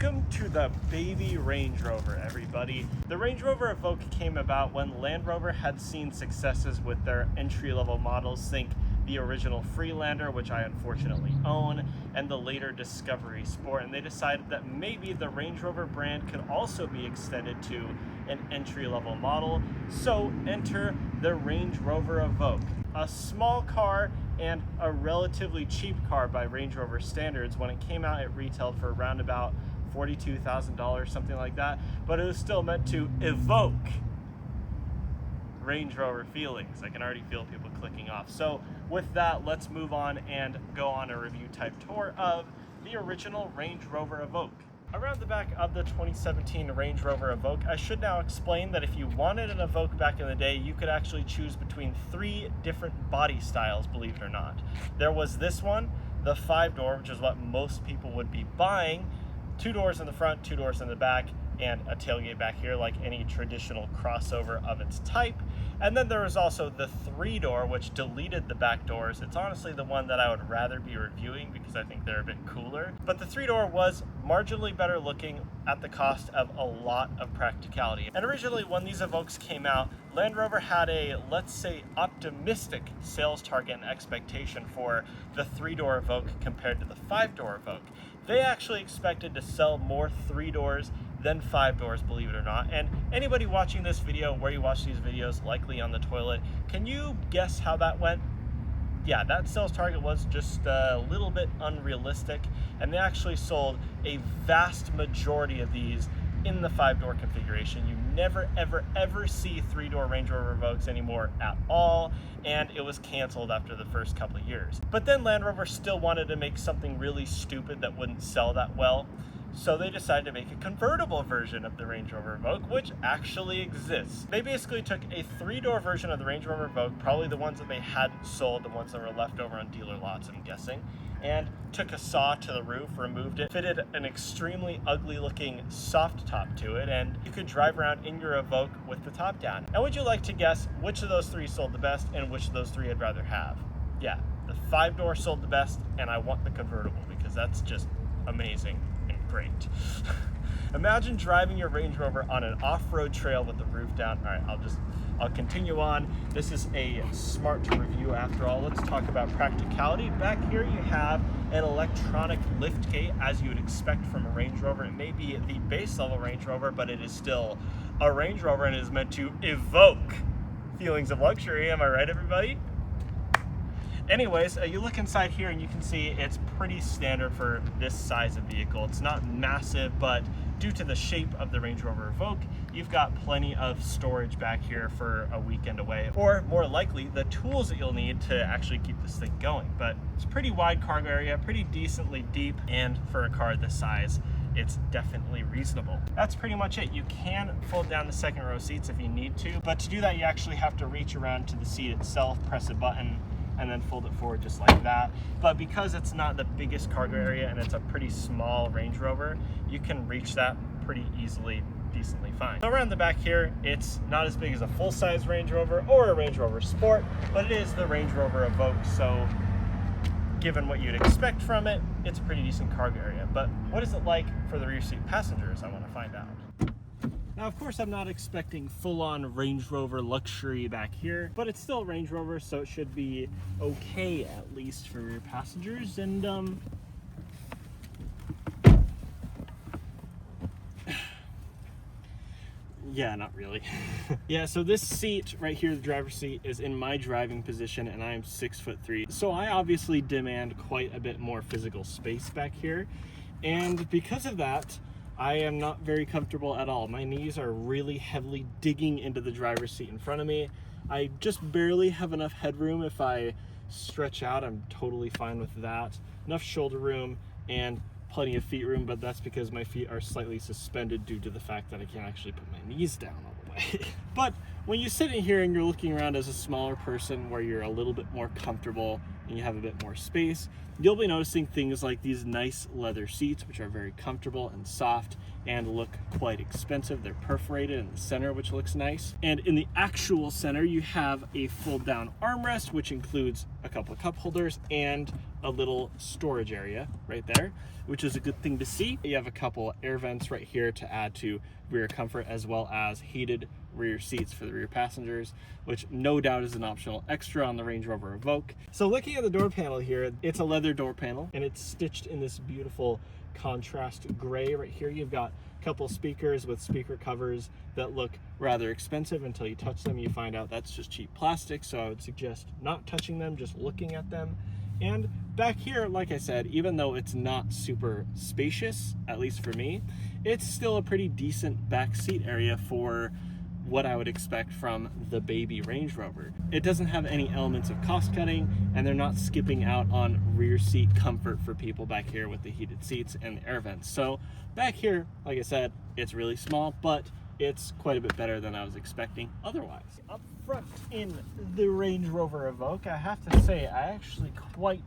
Welcome to the baby Range Rover, everybody. The Range Rover Evoque came about when Land Rover had seen successes with their entry-level models. Think the original Freelander, which I unfortunately own, and the later Discovery Sport, and they decided that maybe the Range Rover brand could also be extended to an entry-level model. So enter the Range Rover Evoque, a small car and a relatively cheap car by Range Rover standards. When it came out, it retailed for around about $42,000, something like that, but it was still meant to evoke Range Rover feelings. I can already feel people clicking off. So with that, let's move on and go on a review type tour of the original Range Rover Evoque. Around the back of the 2017 Range Rover Evoque, I should now explain that if you wanted an Evoque back in the day, you could actually choose between 3 different body styles, believe it or not. There was this one, the 5-door, which is what most people would be buying, 2 doors in the front, 2 doors in the back, and a tailgate back here like any traditional crossover of its type. And then there was also the 3-door, which deleted the back doors. It's honestly the one that I would rather be reviewing because I think they're a bit cooler. But the 3-door was marginally better looking at the cost of a lot of practicality. And originally when these Evoques came out, Land Rover had a, let's say, optimistic sales target and expectation for the 3-door Evoque compared to the 5-door Evoque. They actually expected to sell more 3-doors than 5 doors, believe it or not. And anybody watching this video, where you watch these videos, likely on the toilet, can you guess how that went? Yeah, that sales target was just a little bit unrealistic, and they actually sold a vast majority of these in the 5-door configuration. You never, ever see 3-door Range Rover Evoques anymore at all, and it was canceled after the first couple of years. But then Land Rover still wanted to make something really stupid that wouldn't sell that well. So they decided to make a convertible version of the Range Rover Evoque, which actually exists. They basically took a 3-door version of the Range Rover Evoque, probably the ones that they hadn't sold, the ones that were left over on dealer lots, I'm guessing, and took a saw to the roof, removed it, fitted an extremely ugly looking soft top to it, and you could drive around in your Evoque with the top down. And would you like to guess which of those 3 sold the best and which of those 3 I'd rather have? Yeah, the 5-door sold the best, and I want the convertible because that's just amazing. Great. Imagine driving your Range Rover on an off-road trail with the roof down. All right, I'll continue on. This is a smart review after all. Let's talk about practicality. Back here you have an electronic lift gate, as you would expect from a Range Rover. It may be the base level Range Rover, but it is still a Range Rover and is meant to evoke feelings of luxury. Am I right, everybody? Anyways, you look inside here and you can see it's pretty standard for this size of vehicle. It's not massive, but due to the shape of the Range Rover Evoque, you've got plenty of storage back here for a weekend away, or more likely, the tools that you'll need to actually keep this thing going. But it's pretty wide cargo area, pretty decently deep, and for a car this size, it's definitely reasonable. That's pretty much it. You can fold down the second row seats if you need to, but to do that, you actually have to reach around to the seat itself, press a button, and then fold it forward just like that. But because it's not the biggest cargo area and it's a pretty small Range Rover, you can reach that pretty easily, decently fine. So around the back here, it's not as big as a full-size Range Rover or a Range Rover Sport, but it is the Range Rover Evoque, so given what you'd expect from it, it's a pretty decent cargo area. But what is it like for the rear seat passengers? I want to find out. Now, of course, I'm not expecting full-on Range Rover luxury back here, but it's still Range Rover, so it should be okay, at least for rear passengers. And yeah, not really. Yeah, so this seat right here, the driver's seat, is in my driving position, and I'm 6'3". So I obviously demand quite a bit more physical space back here. And because of that, I am not very comfortable at all. My knees are really heavily digging into the driver's seat in front of me. I just barely have enough headroom. If I stretch out, I'm totally fine with that. Enough shoulder room and plenty of feet room, but that's because my feet are slightly suspended due to the fact that I can't actually put my knees down all the way. But when you sit in here and you're looking around as a smaller person where you're a little bit more comfortable and you have a bit more space, you'll be noticing things like these nice leather seats, which are very comfortable and soft and look quite expensive. They're perforated in the center, which looks nice. And in the actual center, you have a fold down armrest, which includes a couple of cup holders and a little storage area right there, which is a good thing to see. You have a couple air vents right here to add to rear comfort, as well as heated rear seats for the rear passengers, which no doubt is an optional extra on the Range Rover Evoque. So looking at the door panel here, it's a leather door panel and it's stitched in this beautiful contrast gray. Right here you've got a couple speakers with speaker covers that look rather expensive. Until you touch them, you find out that's just cheap plastic, so I would suggest not touching them, just looking at them. And back here, like I said, even though it's not super spacious, at least for me, it's still a pretty decent back seat area for what I would expect from the baby Range Rover. It doesn't have any elements of cost cutting, and they're not skipping out on rear seat comfort for people back here with the heated seats and the air vents. So back here, like I said, it's really small, but it's quite a bit better than I was expecting otherwise. Up front in the Range Rover Evoque, I have to say I actually quite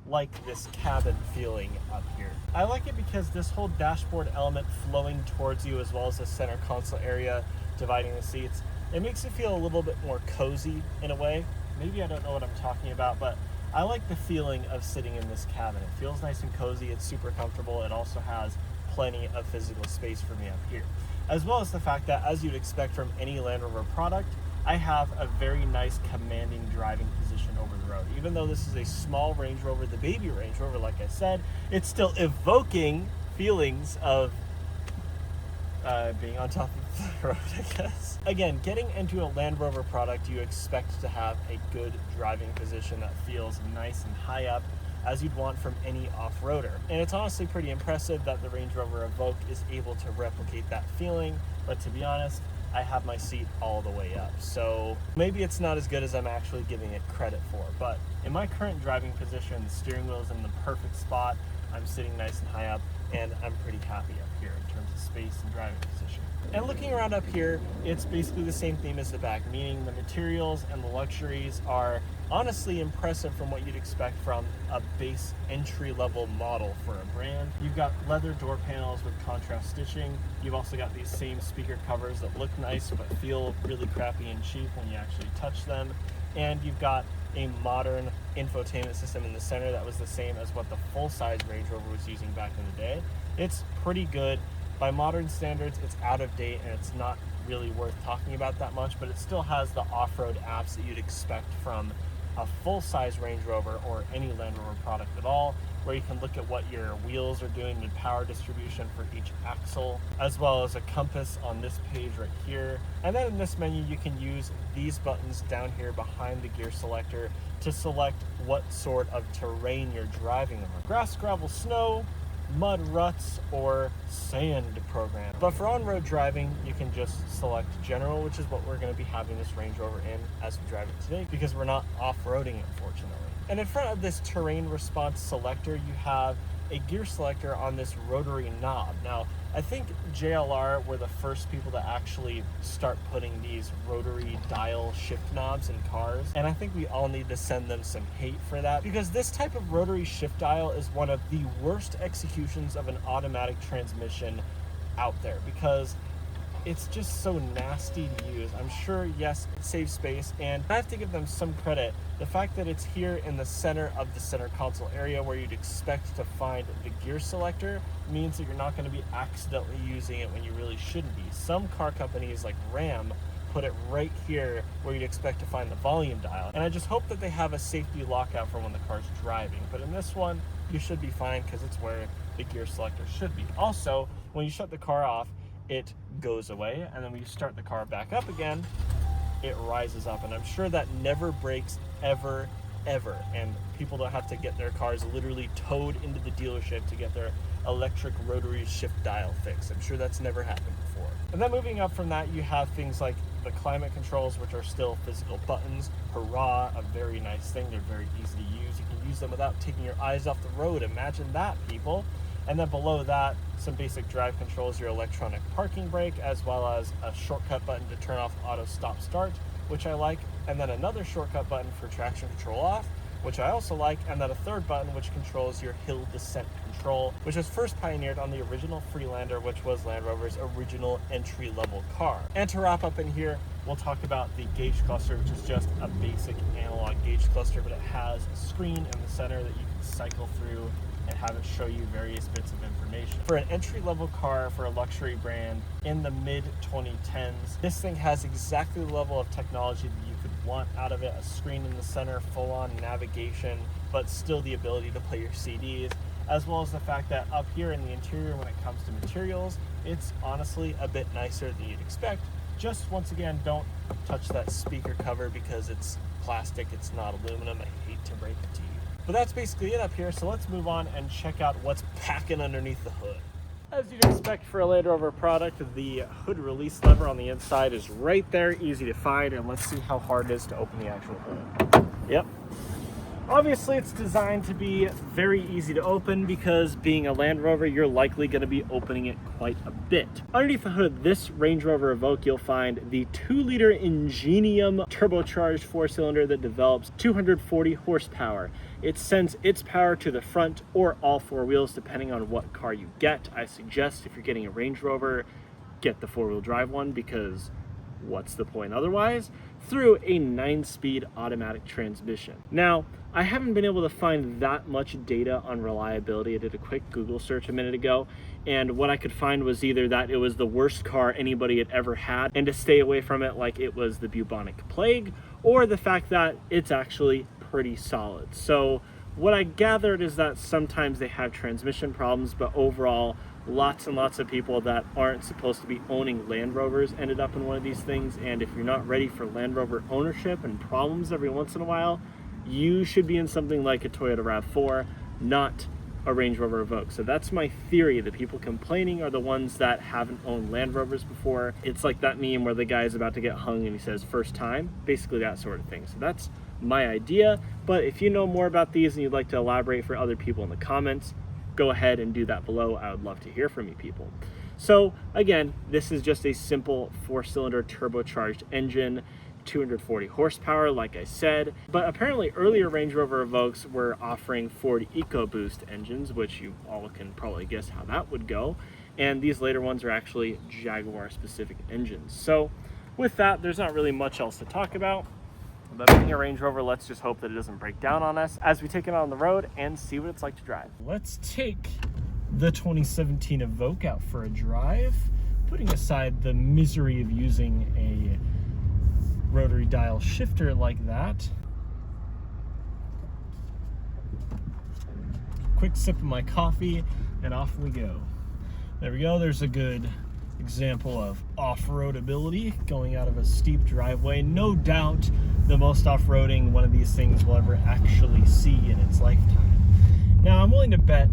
like this cabin feeling up here. I like it because this whole dashboard element flowing towards you, as well as the center console area dividing the seats, it makes it feel a little bit more cozy in a way. Maybe I don't know what I'm talking about, but I like the feeling of sitting in this cabin. It feels nice and cozy, it's super comfortable. It also has plenty of physical space for me up here, as well as the fact that, as you'd expect from any Land Rover product, I have a very nice commanding driving position over the road. Even though this is a small Range Rover, the baby Range Rover, like I said, it's still evoking feelings of being on top of the road, I guess. Again, getting into a Land Rover product, you expect to have a good driving position that feels nice and high up, as you'd want from any off-roader. And it's honestly pretty impressive that the Range Rover Evoque is able to replicate that feeling, but to be honest, I have my seat all the way up. So maybe it's not as good as I'm actually giving it credit for, but in my current driving position, the steering wheel is in the perfect spot. I'm sitting nice and high up, and I'm pretty happy up here in terms of space and driving position. And looking around up here, it's basically the same theme as the back, meaning the materials and the luxuries are honestly impressive from what you'd expect from a base entry-level model for a brand. You've got leather door panels with contrast stitching. You've also got these same speaker covers that look nice but feel really crappy and cheap when you actually touch them. And you've got a modern infotainment system in the center that was the same as what the full-size Range Rover was using back in the day. It's pretty good. By modern standards, it's out of date and it's not really worth talking about that much, but it still has the off-road apps that you'd expect from a full-size Range Rover or any Land Rover product at all, where you can look at what your wheels are doing with power distribution for each axle, as well as a compass on this page right here. And then in this menu, you can use these buttons down here behind the gear selector to select what sort of terrain you're driving over. Grass, gravel, snow, mud, ruts, or sand program. But for on-road driving, you can just select general, which is what we're going to be having this Range Rover in as we drive it today, because we're not off-roading it, unfortunately. And in front of this terrain response selector, you have a gear selector on this rotary knob. Now, I think JLR were the first people to actually start putting these rotary dial shift knobs in cars, and I think we all need to send them some hate for that, because this type of rotary shift dial is one of the worst executions of an automatic transmission out there, because it's just so nasty to use. I'm sure, yes, it saves space, and I have to give them some credit. The fact that it's here in the center of the center console area where you'd expect to find the gear selector means that you're not going to be accidentally using it when you really shouldn't be. Some car companies like Ram put it right here where you'd expect to find the volume dial, and I just hope that they have a safety lockout for when the car's driving. But in this one, you should be fine because it's where the gear selector should be. Also, when you shut the car off, it goes away, and then when you start the car back up again, it rises up, and I'm sure that never breaks ever, and people don't have to get their cars literally towed into the dealership to get their electric rotary shift dial fixed. I'm sure that's never happened before. And then moving up from that, you have things like the climate controls, which are still physical buttons. Hurrah, a very nice thing. They're very easy to use. You can use them without taking your eyes off the road. Imagine that, people. And then below that, some basic drive controls, your electronic parking brake, as well as a shortcut button to turn off auto stop start, which I like, and then another shortcut button for traction control off, which I also like, and then a third button which controls your hill descent control, which was first pioneered on the original Freelander, which was Land Rover's original entry-level car. And to wrap up in here, we'll talk about the gauge cluster, which is just a basic analog gauge cluster, but it has a screen in the center that you can cycle through and have it show you various bits of information. For an entry-level car for a luxury brand in the mid-2010s, this thing has exactly the level of technology that you could want out of it. A screen in the center, full-on navigation, but still the ability to play your CDs, as well as the fact that up here in the interior, when it comes to materials, it's honestly a bit nicer than you'd expect. Just once again, don't touch that speaker cover because it's plastic, it's not aluminum. I hate to break it to you. But that's basically it up here, so let's move on and check out what's packing underneath the hood. As you'd expect for a Land Rover product, the hood release lever on the inside is right there, easy to find, and let's see how hard it is to open the actual hood. Yep. Obviously, it's designed to be very easy to open because being a Land Rover, you're likely going to be opening it quite a bit. Underneath the hood of this Range Rover Evoque, you'll find the 2-liter Ingenium turbocharged 4-cylinder that develops 240 horsepower. It sends its power to the front or all 4 wheels, depending on what car you get. I suggest if you're getting a Range Rover, get the 4-wheel drive one because what's the point otherwise? Through a 9-speed automatic transmission. Now, I haven't been able to find that much data on reliability. I did a quick Google search a minute ago, and what I could find was either that it was the worst car anybody had ever had, and to stay away from it like it was the bubonic plague, or the fact that it's actually pretty solid. So what I gathered is that sometimes they have transmission problems, but overall, lots and lots of people that aren't supposed to be owning Land Rovers ended up in one of these things. And if you're not ready for Land Rover ownership and problems every once in a while, you should be in something like a Toyota RAV4, not a Range Rover Evoque. So that's my theory. The people complaining are the ones that haven't owned Land Rovers before. It's like that meme where the guy's about to get hung and he says first time, basically that sort of thing. So that's my idea. But if you know more about these and you'd like to elaborate for other people in the comments, go ahead and do that below. I would love to hear from you people. So again, this is just a simple 4-cylinder turbocharged engine, 240 horsepower, like I said. But apparently earlier Range Rover Evokes were offering Ford EcoBoost engines, which you all can probably guess how that would go. And these later ones are actually Jaguar specific engines. So with that, there's not really much else to talk about. But being a Range Rover, let's just hope that it doesn't break down on us as we take it on the road and see what it's like to drive. Let's take the 2017 Evoque out for a drive, putting aside the misery of using a rotary dial shifter like that. Quick sip of my coffee and off we go. There we go, there's a good example of off-road ability going out of a steep driveway. No doubt the most off-roading one of these things will ever actually see in its lifetime. Now, I'm willing to bet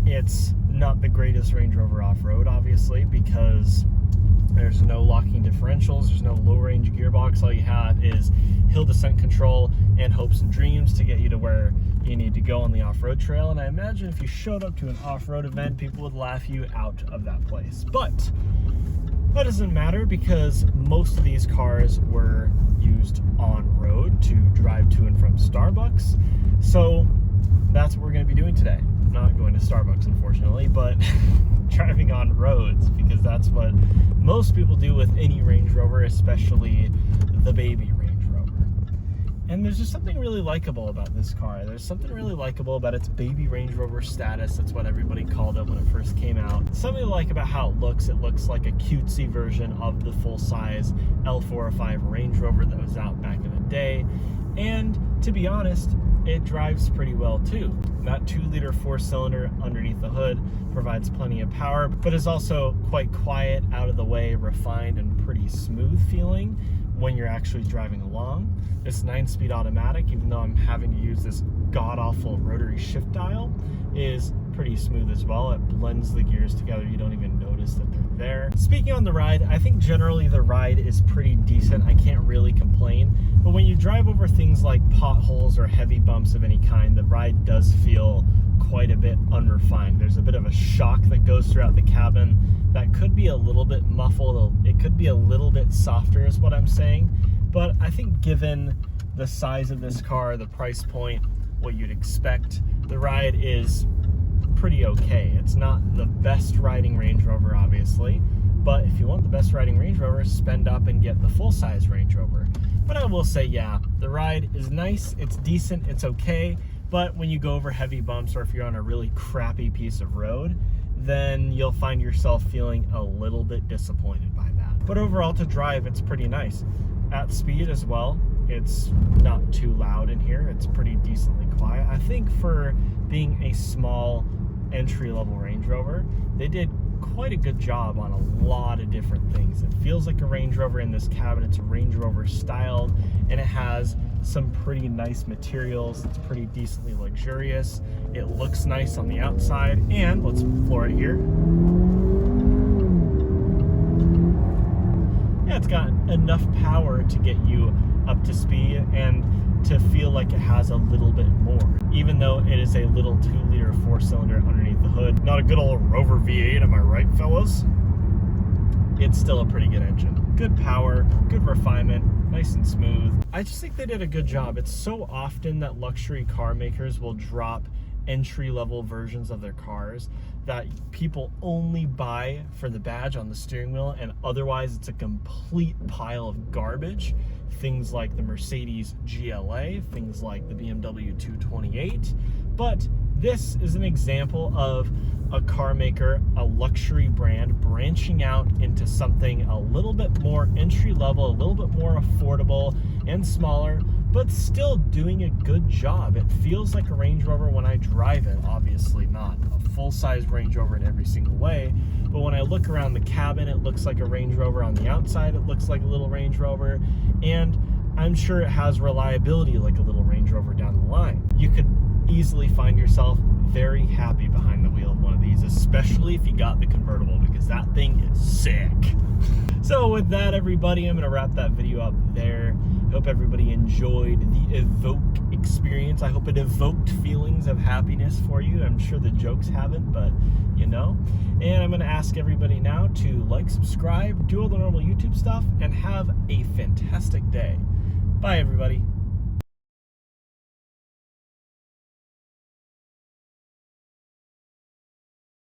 it's not the greatest Range Rover off-road, obviously, because there's no locking differentials, there's no low-range gearbox. All you have is hill descent control and hopes and dreams to get you to where you need to go on the off-road trail. And I imagine if you showed up to an off-road event, people would laugh you out of that place. But that doesn't matter because most of these cars were used on road to drive to and from Starbucks. So that's what we're going to be doing today. Not going to Starbucks, unfortunately, but driving on roads, because that's what most people do with any Range Rover, especially the baby Range Rover. And there's just something really likable about this car. There's something really likable about its baby Range Rover status. That's what everybody called it when it first came out. Something I like about how it looks like a cutesy version of the full-size L405 Range Rover that was out back in the day. And to be honest, it drives pretty well too. That 2-liter 4-cylinder underneath the hood provides plenty of power, but is also quite quiet, out of the way, refined, and pretty smooth feeling when you're actually driving along. This 9-speed automatic, even though I'm having to use this god-awful rotary shift dial, is pretty smooth as well. It blends the gears together. You don't even notice that they're there. Speaking on the ride, I think generally the ride is pretty decent. I can't really complain. But when you drive over things like potholes or heavy bumps of any kind, the ride does feel quite a bit unrefined. There's a bit of a shock that goes throughout the cabin that could be a little bit muffled. It could be a little bit softer is what I'm saying. But I think given the size of this car, the price point, what you'd expect. The ride is pretty okay. It's not the best riding Range Rover, obviously, but if you want the best riding Range Rover, spend up and get the full-size Range Rover. But I will say, yeah, the ride is nice, it's decent, it's okay, but when you go over heavy bumps or if you're on a really crappy piece of road, then you'll find yourself feeling a little bit disappointed by that. But overall, to drive, it's pretty nice. At speed as well, it's not too loud in here. It's pretty decently quiet. I think for being a small entry-level Range Rover, they did quite a good job on a lot of different things. It feels like a Range Rover in this cabin. It's a Range Rover styled, and it has some pretty nice materials. It's pretty decently luxurious. It looks nice on the outside, and let's floor it here. Yeah, it's got enough power to get you up to speed and to feel like it has a little bit more, even though it is a little 2-liter 4-cylinder underneath the hood. Not a good old Rover V8, am I right, fellas? It's still a pretty good engine. Good power, good refinement, nice and smooth. I just think they did a good job. It's so often that luxury car makers will drop entry-level versions of their cars that people only buy for the badge on the steering wheel, and otherwise it's a complete pile of garbage. Things like the Mercedes GLA, things like the BMW 228. But this is an example of a car maker, a luxury brand, branching out into something a little bit more entry level, a little bit more affordable and smaller, but still doing a good job. It feels like a Range Rover when I drive it. Obviously not a full-size Range Rover in every single way, but when I look around the cabin, it looks like a Range Rover. On the outside, it looks like a little Range Rover, and I'm sure it has reliability like a little Range Rover down the line. You could easily find yourself very happy behind the wheel of one of these, especially if you got the convertible, because that thing is sick. So with that, everybody, I'm going to wrap that video up there. I hope everybody enjoyed the Evoke experience. I hope it evoked feelings of happiness for you. I'm sure the jokes haven't, but you know. And I'm going to ask everybody now to like, subscribe, do all the normal YouTube stuff, and have a fantastic day. Bye, everybody.